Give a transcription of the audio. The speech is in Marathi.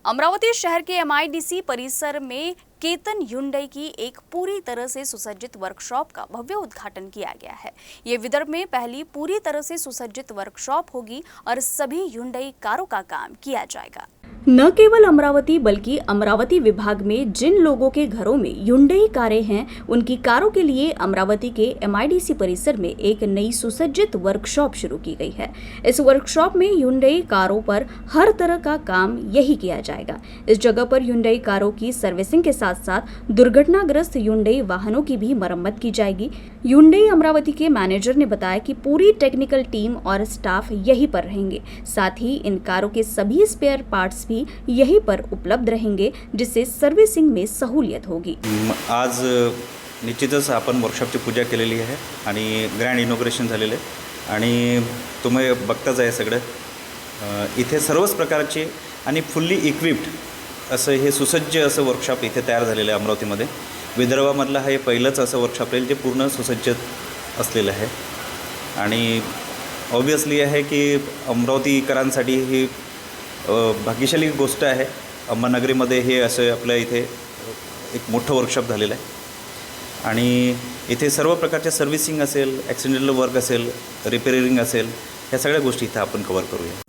अमरावती शहर के एमआईडीसी परिसर में केतन हुंडई की एक पूरी तरह से सुसज्जित वर्कशॉप का भव्य उद्घाटन किया गया है। ये विदर्भ में पहली पूरी तरह से सुसज्जित वर्कशॉप होगी और सभी हुंडई कारों का काम किया जाएगा। न केवल अमरावती बल्कि अमरावती विभाग में जिन लोगों के घरों में हुंडई कारें हैं, उनकी कारों के लिए अमरावती के एमआईडीसी परिसर में एक नई सुसज्जित वर्कशॉप शुरू की गई है। इस वर्कशॉप में हुंडई कारों पर हर तरह का काम यही किया जाएगा। इस जगह पर हुंडई कारों की सर्विसिंग के साथ साथ दुर्घटनाग्रस्त हुंडई वाहनों की भी मरम्मत की जाएगी। हुंडई अमरावती के मैनेजर ने बताया कि पूरी टेक्निकल टीम और स्टाफ यहीं पर रहेंगे। साथ ही इन कारों के सभी स्पेयर पार्ट्स भी यहीं पर उपलब्ध रहेंगे, जिससे सर्व्हिसिंग में सहूलियत होगी। आज निश्चितच आपण वर्कशॉपची पूजा केलेली आहे आणि ग्रँड इनॉग्रेशन झालेलं आहे आणि तुम्ही बघताच आहे सगळं इथे सर्वच प्रकारचे आणि फुल्ली इक्विप्ड असं हे सुसज्ज असं वर्कशॉप इथे तयार झालेलं आहे अमरावतीमध्ये। विदर्भामधलं हे पहिलंच असं वर्कशॉप आहे जे पूर्ण सुसज्ज असलेलं आहे आणि ऑब्वियसली आहे की अमरावतीकरांसाठी ही भाग्यशाली गोष्ट आहे। अंबानगरीमध्ये हे असं आपल्या इथे एक मोठं वर्कशॉप झालेलं आहे आणि इथे सर्व प्रकारच्या सर्व्हिसिंग असेल, ॲक्सिडेंटल वर्क असेल, रिपेअरिंग असेल, ह्या सगळ्या गोष्टी इथे आपण कव्हर करूया।